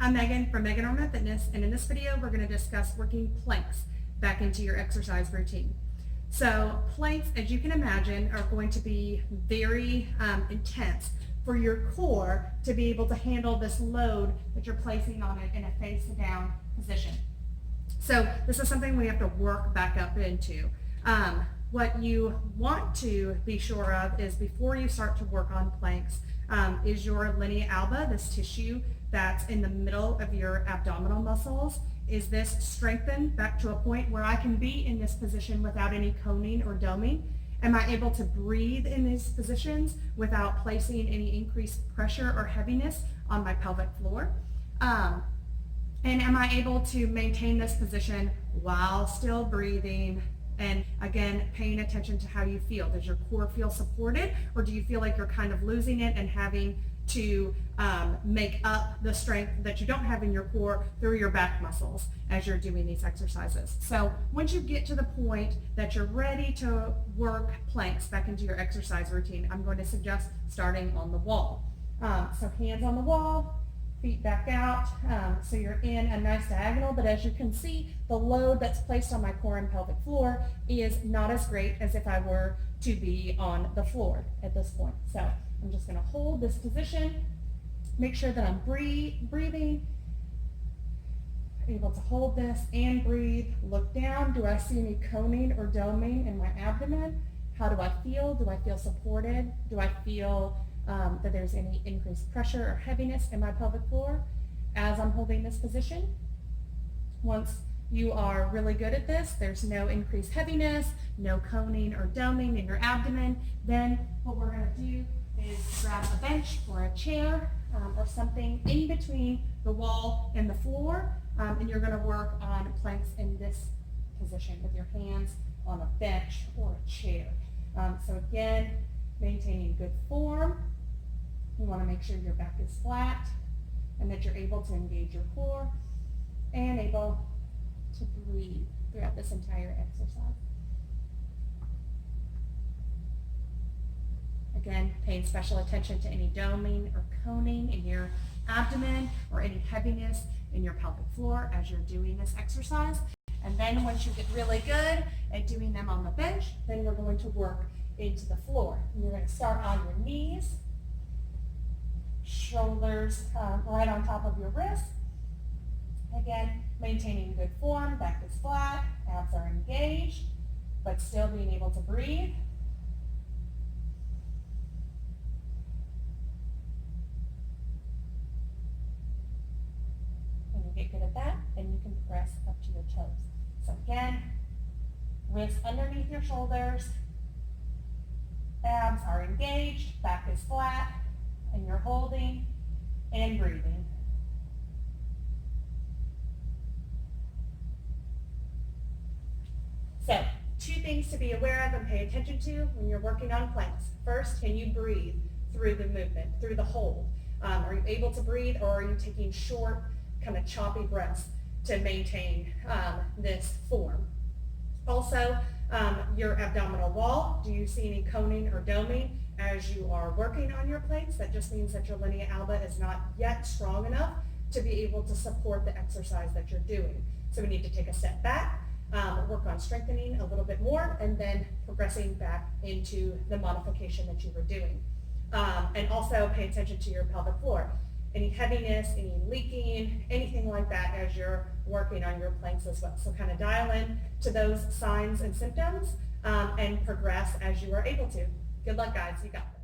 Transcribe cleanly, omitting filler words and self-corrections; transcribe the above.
I'm Megan from Megan Ormon Fitness, and in this video we're going to discuss working planks back into your exercise routine. So planks, as you can imagine, are going to be very intense for your core to be able to handle this load that you're placing on it in a face down position. So this is something we have to work back up into. What you want to be sure of is before you start to work on planks is your linea alba, this tissue that's in the middle of your abdominal muscles. Is this strengthened back to a point where I can be in this position without any coning or doming? Am I able to breathe in these positions without placing any increased pressure or heaviness on my pelvic floor? And am I able to maintain this position while still breathing? And again, paying attention to how you feel. Does your core feel supported, or do you feel like you're kind of losing it and having to make up the strength that you don't have in your core through your back muscles as you're doing these exercises? So once you get to the point that you're ready to work planks back into your exercise routine, I'm going to suggest starting on the wall. So hands on the wall, feet back out, so you're in a nice diagonal, but as you can see, the load that's placed on my core and pelvic floor is not as great as if I were to be on the floor at this point. So I'm just going to hold this position, make sure that I'm breathing, able to hold this and breathe. Look down. Do I see any coning or doming in my abdomen? How do I feel? Do I feel supported? Do I feel that there's any increased pressure or heaviness in my pelvic floor as I'm holding this position? Once you are really good at this, there's no increased heaviness, no coning or doming in your abdomen, then what we're going to do is grab a bench or a chair or something in between the wall and the floor, and you're going to work on planks in this position with your hands on a bench or a chair. So again, maintaining good form. You want to make sure your back is flat and that you're able to engage your core and able to breathe throughout this entire exercise. Again, paying special attention to any doming or coning in your abdomen or any heaviness in your pelvic floor as you're doing this exercise. And then once you get really good at doing them on the bench, then we're going to work into the floor. And you're going to start on your knees, shoulders right on top of your wrists. Again, maintaining good form, back is flat, abs are engaged, but still being able to breathe. When you get good at that, then you can press up to your toes. So again, wrists underneath your shoulders, abs are engaged, back is flat, and you're holding and breathing. So, two things to be aware of and pay attention to when you're working on planks. First, can you breathe through the movement, through the hold? Are you able to breathe, or are you taking short, kind of choppy breaths to maintain this form? Also, your abdominal wall, do you see any coning or doming as you are working on your planks? That just means that your linea alba is not yet strong enough to be able to support the exercise that you're doing. So we need to take a step back, work on strengthening a little bit more, and then progressing back into the modification that you were doing. And also pay attention to your pelvic floor. Any heaviness, any leaking, anything like that as you're working on your planks as well. So kind of dial in to those signs and symptoms and progress as you are able to. Good luck, guys. You got this.